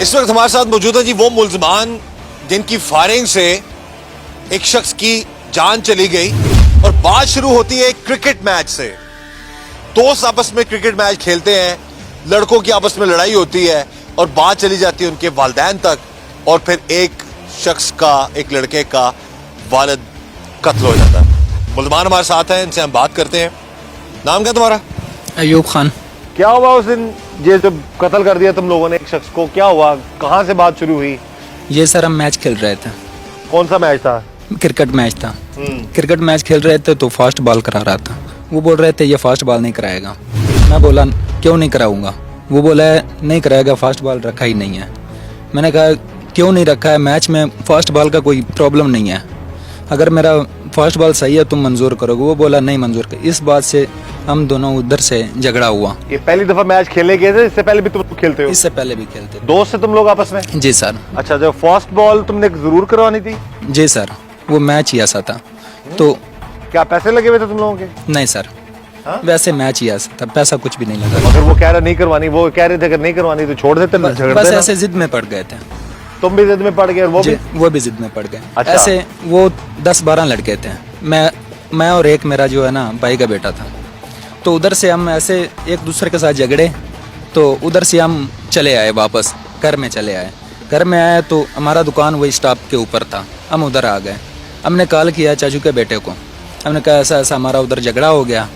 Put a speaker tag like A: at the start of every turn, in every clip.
A: इस वक्त हमारे साथ मौजूद है जी वो मुल्ज़मान जिनकी फायरिंग से एक शख्स की जान चली गई और बात शुरू होती है क्रिकेट मैच से। दोस्त आपस में क्रिकेट मैच खेलते हैं, लड़कों की आपस में लड़ाई होती है और बात चली जाती है उनके वालिदैन तक और फिर एक शख्स का, एक लड़के का वालिद कत्ल हो जाता है। मुल्ज़मान हमारे साथ हैं, इनसे हम बात करते हैं। नाम क्या तुम्हारा?
B: अयूब खान।
A: क्या हुआ उस दिन ये जब कत्ल कर दिया तुम लोगों ने एक शख्स को? क्या हुआ, कहाँ से बात शुरू हुई?
B: ये सर हम मैच खेल रहे थे।
A: कौन सा मैच था?
B: क्रिकेट मैच था। क्रिकेट मैच खेल रहे थे तो फास्ट बॉल करा रहा था। वो बोल रहे थे ये फास्ट बॉल नहीं कराएगा। मैं बोला क्यों नहीं कराऊंगा? वो बोला नहीं कराएगा, फास्ट बॉल रखा ही नहीं है। मैंने कहा क्यों नहीं रखा है? मैच में फास्ट बॉल का कोई प्रॉब्लम नहीं है, अगर मेरा फास्ट बॉल सही है तुम मंजूर करोगे। वो बोला नहीं मंजूर कर। इस बात से हम दोनों उधर से झगड़ा हुआ।
A: ये पहली दफा मैच खेलने गए थे? इससे पहले भी तुम खेलते हो?
B: इससे पहले भी खेलते थे।
A: दोस्त से तुम लोग आपस में?
B: जी सर।
A: अच्छा, जब फास्ट बॉल तुमने जरूर करवानी थी?
B: जी सर, वो मैच ही ऐसा था। तो
A: क्या पैसे लगे हुए थे तुम लोगों के?
B: नहीं सर,
A: हाँ?
B: वैसे मैच ही ऐसा था, पैसा कुछ भी नहीं लगा।
A: अगर वो कह रहा नहीं करवानी, वो कह रहे थे अगर नहीं करवानी तो छोड़ देते,
B: बस ऐसे जिद में पड़ गए थे।
A: तुम भी जिद में पड़ गए और
B: वो भी जिद में पड़ गए।
A: अच्छा।
B: ऐसे वो 10-12 लड़के थे, मैं और एक मेरा जो है ना भाई का बेटा था। तो उधर से हम ऐसे एक दूसरे के साथ झगड़े, तो उधर से हम चले आए, वापस घर में चले आए। घर में आए तो हमारा दुकान वही स्टॉप के ऊपर था। हम उधर आ गए, हमने कॉल किया चाचू के बेटे को। हमने कहा ऐसा ऐसा हमारा उधर झगड़ा हो गया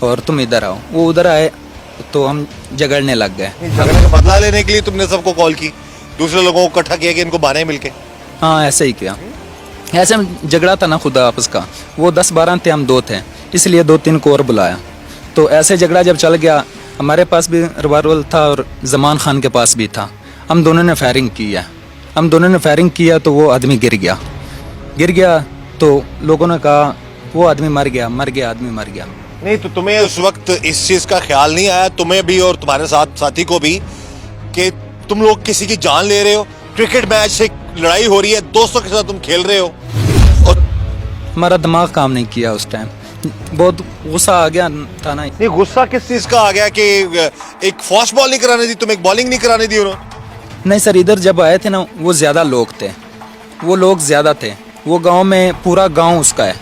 B: और तुम इधर आओ। वो उधर आए तो हम झगड़ने लग गए।
A: झगड़े का बदला लेने के लिए तुमने सबको कॉल की, दूसरे लोगों को इकट्ठा किया कि इनको बाने मिलके?
B: हाँ ऐसे ही किया। ऐसे झगड़ा था ना खुदा आपस का। वो 10-12 थे, हम 2 थे, इसलिए 2-3 को और बुलाया। तो ऐसे झगड़ा जब चल गया, हमारे पास भी रिवाल्वर था और जमान खान के पास भी था। हम दोनों ने फायरिंग की है। हम दोनों ने फायरिंग किया तो वो आदमी गिर गया तो लोगों ने कहा वो आदमी मर गया आदमी मर गया।
A: नहीं तो तुम्हें उस वक्त इस चीज का ख्याल नहीं आया, तुम्हें भी और तुम्हारे साथ साथी को भी, कि तुम लोग किसी की जान ले रहे हो? क्रिकेट मैच से लड़ाई हो रही है, दोस्तों के साथ तुम खेल रहे हो और
B: हमारा दिमाग काम नहीं किया उस टाइम, बहुत गुस्सा आ गया था ना।
A: नहीं, गुस्सा किस चीज का आ गया कि एक फास्ट बॉल नहीं कराने दी, तुम एक बॉलिंग नहीं कराने दी उन्होंने?
B: नहीं सर, इधर जब आए थे ना वो ज्यादा लोग थे, वो लोग ज्यादा थे। वो गांव में पूरा गांव उसका है,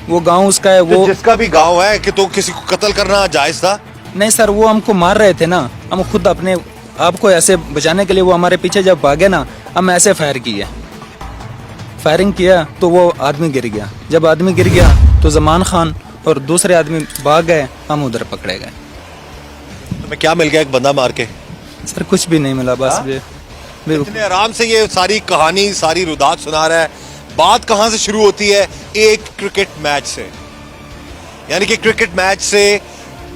B: वो गांव उसका है। वो
A: जिसका भी गांव है कि तो किसी को कत्ल करना जायज था?
B: नहीं सर, वो हमको मार रहे थे ना, हम खुद अपने आपको ऐसे बचाने के लिए वो हमारे पीछे जब भागे ना, हम ऐसे फायरिंग किया तो वो आदमी गिर गया। जब आदमी गिर गया तो जमान खान और दूसरे आदमी भाग गए, हम उधर पकड़े गए।
A: तुम्हें क्या मिल गया एक बंदा मार के?
B: सर कुछ भी नहीं मिला, बस
A: इतने आराम से ये सारी कहानी, सारी रुदात सुना रहा है। बात कहाँ से शुरू होती है? एक क्रिकेट मैच से, यानी कि क्रिकेट मैच से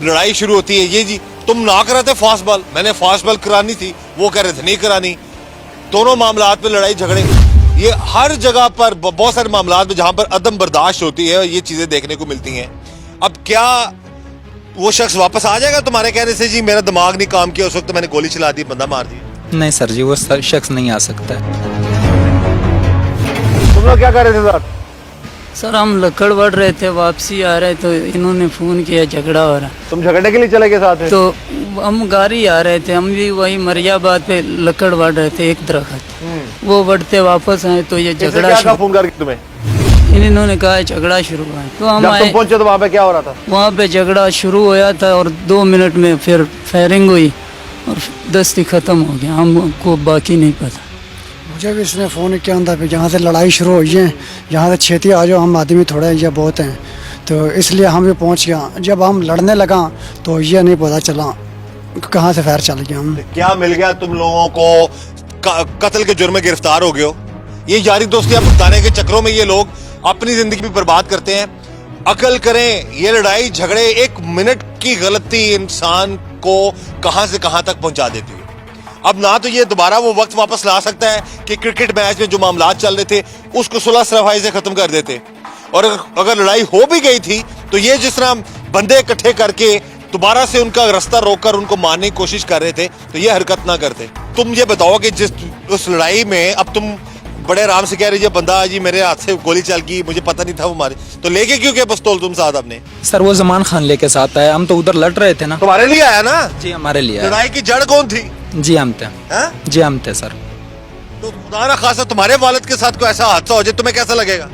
A: लड़ाई शुरू होती है। ये जी तुम ना कराते थे फास्ट बॉल, मैंने फास्ट बॉल करानी थी, वो कह रहे थे नहीं करानी। दोनों मामलात में लड़ाई झगड़े, ये हर जगह पर बहुत सारे मामलात में जहां पर अदम बर्दाश्त होती है ये चीजें देखने को मिलती हैं। अब क्या वो शख्स वापस आ जाएगा तुम्हारे कहने से? जी मेरा दिमाग नहीं काम किया उस वक्त, मैंने गोली चला दी, बंदा मार दिया?
B: नहीं सर जी, वो शख्स नहीं आ सकता है।
A: तुम लोग क्या कर रहे थे साथ?
C: सर हम लकड़ बढ़ रहे थे, वापसी आ रहे तो इन्होंने फोन किया झगड़ा हो रहा।
A: तुम झगड़ने के लिए चले गए साथ में?
C: तो हम गाड़ी आ रहे थे, हम भी वही मरियाबाद पे लकड़ बढ़ रहे थे, एक दरख्त। वो बढ़ते वापस आए तो ये झगड़ा
A: क्या फोन करके तुम्हें?
C: इन्होंने कहा झगड़ा शुरू हुआ। तो हम
A: जब तुम पहुंचे तो वहाँ पे क्या हो रहा था?
C: वहाँ पे झगड़ा शुरू होया था और 2 मिनट में फिर फायरिंग हुई और दस्ती खत्म हो गया, हमको बाकी नहीं पता।
D: मुझे भी इसने फ़ोन किया था कि जहाँ से लड़ाई शुरू हुई है, यहाँ से छेती आ जाओ, हम आदमी थोड़े ये बहुत हैं, तो इसलिए हम भी पहुँच गया। जब हम लड़ने लगा तो ये नहीं पता चला कहाँ से फायर चल गया। हम
A: क्या मिल गया तुम लोगों को? कत्ल के जुर्म में गिरफ्तार हो गए हो। ये यारी दोस्तियां भुगताने के चक्रों में ये लोग अपनी जिंदगी भी बर्बाद करते हैं। अकल करें, ये लड़ाई झगड़े, 1 मिनट की गलती इंसान को कहां से कहां तक पहुंचा देती है। अब ना तो ये दोबारा वो वक्त वापस ला सकता है कि क्रिकेट मैच में जो मामलात चल रहे थे उसको सुलह सफाई से खत्म कर देते, और अगर लड़ाई हो भी गई थी तो ये जिस तरह बंदे इकट्ठे करके दोबारा से उनका रास्ता रोककर उनको मारने की कोशिश कर रहे थे तो ये हरकत ना करते। तुम ये बताओ कि जिस उस लड़ाई में अब तुम बड़े आराम से कह रहे बंदा जी मेरे हाथ से गोली चल गई, मुझे पता नहीं था वो मारे, तो लेके क्यों के पिस्तौल तुम साथ अपने?
B: सर वो जमान खान लेके साथ आया, हम तो उधर लड़ रहे थे ना।
A: तुम्हारे लिए आया ना?
B: जी हमारे लिए।
A: लड़ाई की जड़ कौन थी?
B: जी हम थे
A: हैं?
B: जी हम थे सर।
A: तो खुदा ना खासा तुम्हारे वालिद के साथ कोई ऐसा हादसा हो जाए तुम्हें कैसा लगेगा?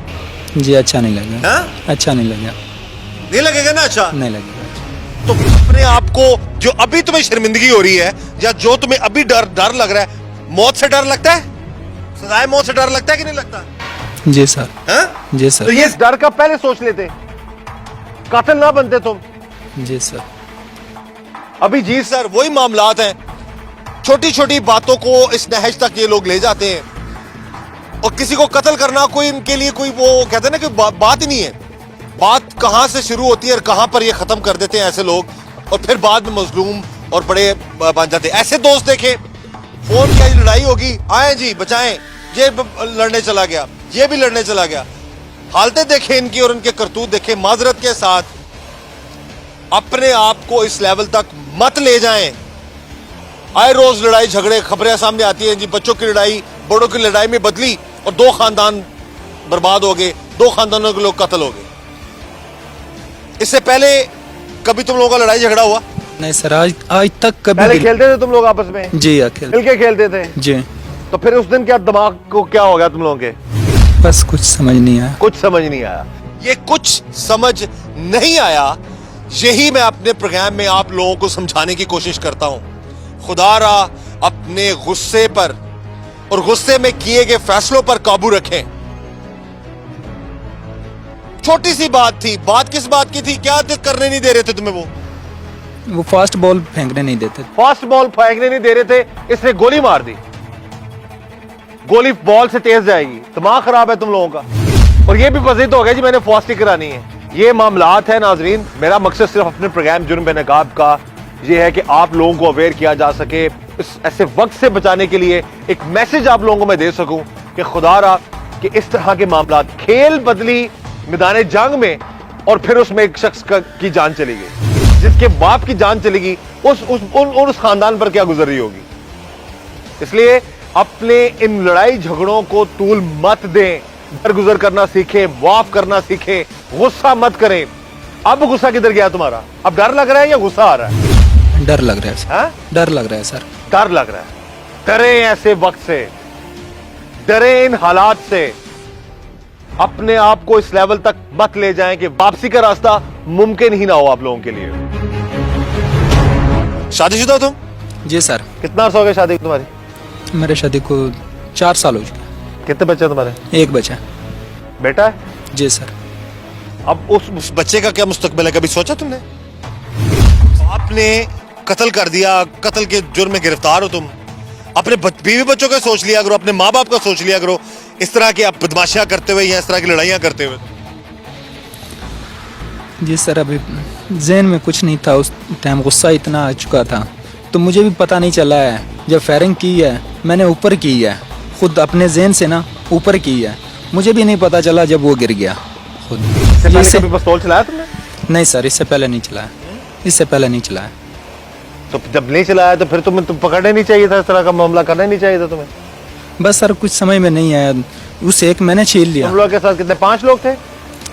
B: जी अच्छा नहीं लगा।
A: हैं?
B: अच्छा नहीं लगा।
A: नहीं लगेगा ना अच्छा?
B: नहीं लगेगा।
A: तो अपने आप को जो अभी तुम्हें शर्मिंदगी हो रही है या जो तुम्हें अभी डर लग रहा है, मौत से डर लगता है? सजाए मौत से डर लगता है कि नहीं लगता?
B: जी सर।
A: हैं?
B: जी
A: तो
B: सर।
A: ये इस डर का पहले सोच लेते, कातिल ना बनते तुम।
B: जी सर।
A: अभी जी सर वही मामलात हैं, छोटी छोटी बातों को इस नहज तक ये लोग ले जाते हैं और किसी को कत्ल करना कोई इनके लिए कोई वो कहते हैं ना कि बात ही नहीं है। बात कहां से शुरू होती है और कहां पर ये खत्म कर देते हैं ऐसे लोग, और फिर बाद में मजलूम और बड़े बन जाते हैं। ऐसे दोस्त देखे, फोन किया लड़ाई होगी, आए जी बचाएं, ये लड़ने चला गया, ये भी लड़ने चला गया। हालतें देखे इनकी और इनके करतूत देखे। माजरत के साथ अपने आप को इस लेवल तक मत ले जाएं। आए रोज लड़ाई झगड़े खबरें सामने आती हैं जी, बच्चों की लड़ाई बड़ों की लड़ाई में बदली और 2 खानदान बर्बाद हो गए, 2 खानदानों के लोग कत्ल हो गए। इससे पहले कभी तुम लोगों का लड़ाई झगड़ा हुआ?
B: नहीं सर, आज तक कभी
A: पहले
B: भी-
A: खेलते थे तुम लोग आपस में?
B: जी अकेले।
A: मिल के खेलते थे?
B: जी
A: तो फिर उस दिन क्या दिमाग को क्या हो गया तुम लोगों के?
B: बस कुछ समझ नहीं आया।
A: कुछ समझ नहीं आया। ये कुछ समझ नहीं आया, यही मैं अपने प्रोग्राम में आप लोगों को समझाने की कोशिश करता हूं। खुदारा अपने गुस्से पर और गुस्से में किए गए फैसलों पर काबू रखें। छोटी सी बात थी, बात किस बात की थी? क्या करने नहीं दे रहे थे तुम्हें? वो
B: फास्ट बॉल फेंकने नहीं देते।
A: फास्ट बॉल फेंकने नहीं दे रहे थे, इसने गोली मार दी। गोली बॉल से तेज जाएगी, दिमाग खराब है तुम लोगों का। और ये भी पसीद हो गया जी मैंने फास्ट ही करानी है। ये मामलात है नाजरीन। मेरा मकसद सिर्फ अपने प्रोग्राम जुर्म बेनकाब का ये है कि आप लोगों को अवेयर किया जा सके, इस ऐसे वक्त से बचाने के लिए एक मैसेज आप लोगों को मैं दे सकूं कि खुदारा कि इस तरह के मामलात, खेल बदली मैदान जंग में और फिर उसमें एक शख्स की जान चली गई, जिसके बाप की जान चलेगी, उस खानदान पर क्या गुजर रही होगी। इसलिए अपने इन लड़ाई झगड़ों को तूल मत दें, दरगुजर करना सीखें, माफ करना सीखें, गुस्सा मत करें। अब गुस्सा किधर गया तुम्हारा? अब डर लग रहा है या गुस्सा आ रहा है?
B: डर लग रहा है सर।
A: हाँ?
B: डर लग रहा है सर।
A: डर लग रहा है। डरे ऐसे वक्त से, डरे इन हालात से। अपने आप को इस लेवल तक मत ले जाएं कि वापसी का रास्ता मुमकिन ही ना हो आप लोगों के लिए। शादीशुदा हो तुम?
B: जी सर।
A: कितना अर्सा हो गया शादी तुम्हारी?
B: मेरे शादी को 4 साल हो चुके।
A: कितने बच्चे हैं तुम्हारे?
B: एक बच्चा।
A: बेटा है?
B: जी सर।
A: अब उस बच्चे का क्या मुस्तकबिल है, कभी सोचा तुमने? आपने कत्ल कर दिया, कत्ल के जुर्म में गिरफ्तार हो तुम। अपने बीवी बच्चों का सोच लिया करो, अपने माँ बाप का सोच लिया करो, इस तरह की आप बदमाशियां करते हुए या इस तरह की लड़ाइयां करते हुए।
B: जी सर, अभी जहन में कुछ नहीं था उस टाइम, गुस्सा इतना आ चुका था तो मुझे भी पता नहीं चला है। जब फायरिंग की है मैंने ऊपर की है, खुद अपने जहन से ना ऊपर की है, मुझे भी नहीं पता चला जब वो गिर गया खुद।
A: इससे कभी पिस्तौल चलाया तुमने?
B: नहीं सर, इससे पहले नहीं चलाया। इससे पहले नहीं चलाया।
A: तो जब नहीं चलाया तो फिर तुम्हें पकड़ने नहीं चाहिए था, इस तरह का मामला करना नहीं चाहिए था तुम्हें?
B: बस सर कुछ समझ में नहीं आया, उस एक मैंने छीन लिया।
A: तुम लोग के साथ कितने? 5 लोग थे?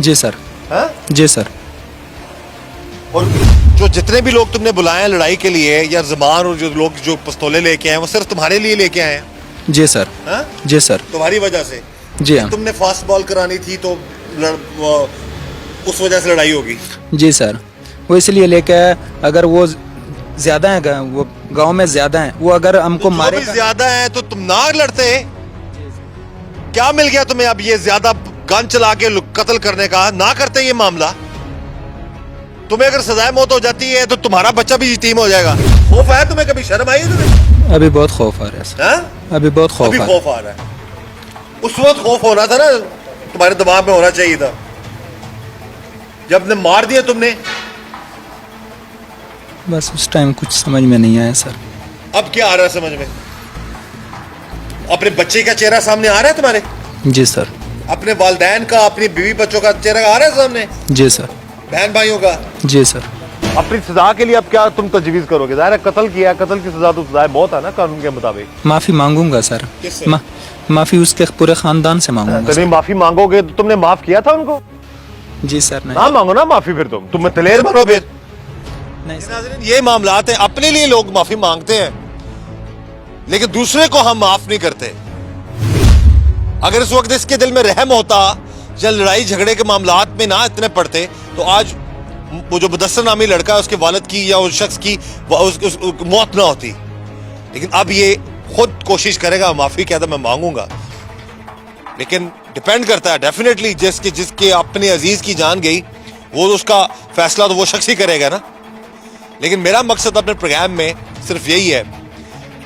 B: जी सर।
A: हाँ?
B: जी सर।
A: और जो जितने भी लोग तुमने बुलाए हैं लड़ाई के लिए या जबान, और जो लोग जो पिस्तौलें लेके आए वो सिर्फ तुम्हारे लिए लेके आए हैं?
B: जी सर।
A: हाँ?
B: जी सर।
A: तुम्हारी वजह से?
B: जी हाँ।
A: तुमने फास्ट बॉल करानी थी तो उस वजह से लड़ाई होगी?
B: जी सर, वो इसलिए लेके आए, अगर वो ज्यादा है, वो गांव में ज्यादा है, वो अगर हमको
A: तो
B: मारे
A: ज्यादा है तो तुम ना लड़ते? क्या मिल गया तुम्हें अब ये ज्यादा गन चला के कत्ल करने का? ना करते ये मामला? तुम्हें अगर सजाए मौत हो जाती है तो तुम्हारा बच्चा भी यतीम हो जाएगा। खौफ है तुम्हें? कभी शर्म आई है तुम्हें?
B: अभी बहुत खौफ आ रहा है सर।
A: हाँ?
B: अभी बहुत खौफ
A: अभी
B: आ
A: खौफ आ रहा है। उस वक्त खौफ होना था ना, तुम्हारे दिमाग में होना चाहिए था जब ने मार दिया तुमने।
B: बस उस टाइम कुछ समझ में नहीं आया सर।
A: अब क्या आ रहा है समझ में? अपने बच्चे का चेहरा सामने आ रहा है तुम्हारे?
B: जी सर।
A: अपने वालिदैन का, अपनी बीवी बच्चों का चेहरा आ रहा है सामने?
B: जी सर।
A: बहन भाइयों का?
B: जी सर।
A: अपनी सजा के लिए अब क्या तुम तजवीज करोगे? जाहिर है कत्ल किया, कत्ल की सजा तो सजा मौत है ना कानून के मुताबिक।
B: माफी मांगूंगा सर।
A: किससे?
B: माफी उसके पूरे खानदान से मांगूंगा।
A: तो नहीं माफी मांगोगे तो तुमने माफ किया था उनको?
B: जी सर। नहीं
A: ना मांगो ना माफी, फिर तुम तलेर बनो फिर।
B: नहीं सर।
A: ये मामलात हैं, अपने लिए लोग माफी मांगते हैं लेकिन दूसरे को हम माफ नहीं करते। अगर इस वक्त इसके दिल में रहम होता या लड़ाई झगड़े के मामलात में ना इतने पड़ते तो आज वो जो मुदस्सर नामी लड़का है उसके वालिद की या उस शख्स की उस मौत ना होती। लेकिन अब ये खुद कोशिश करेगा, माफी कहता मैं मांगूंगा, लेकिन डिपेंड करता है डेफिनेटली जिसके अपने अजीज की जान गई वो उसका फैसला तो वो शख्स ही करेगा ना। लेकिन मेरा मकसद अपने प्रोग्राम में सिर्फ यही है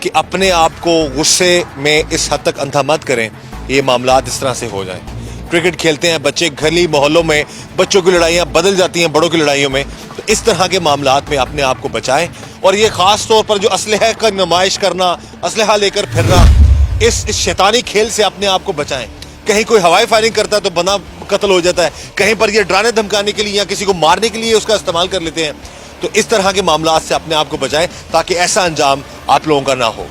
A: कि अपने आप को गुस्से में इस हद तक अंधा मत करें ये मामलात इस तरह से हो जाए। क्रिकेट खेलते हैं बच्चे, गली मोहल्लों में बच्चों की लड़ाइयाँ बदल जाती हैं बड़ों की लड़ाइयों में, तो इस तरह के मामलात में अपने आप को बचाएं। और ये खास तौर पर जो असलहा का नुमाइश करना, असलहा लेकर फिरना, इस शैतानी खेल से अपने आप को बचाएं। कहीं कोई हवाई फायरिंग करता है तो बंदा कत्ल हो जाता है, कहीं पर ये डराने धमकाने के लिए या किसी को मारने के लिए उसका इस्तेमाल कर लेते हैं। तो इस तरह के मामलात से अपने आप को बचाएं ताकि ऐसा अंजाम आप लोगों का ना हो।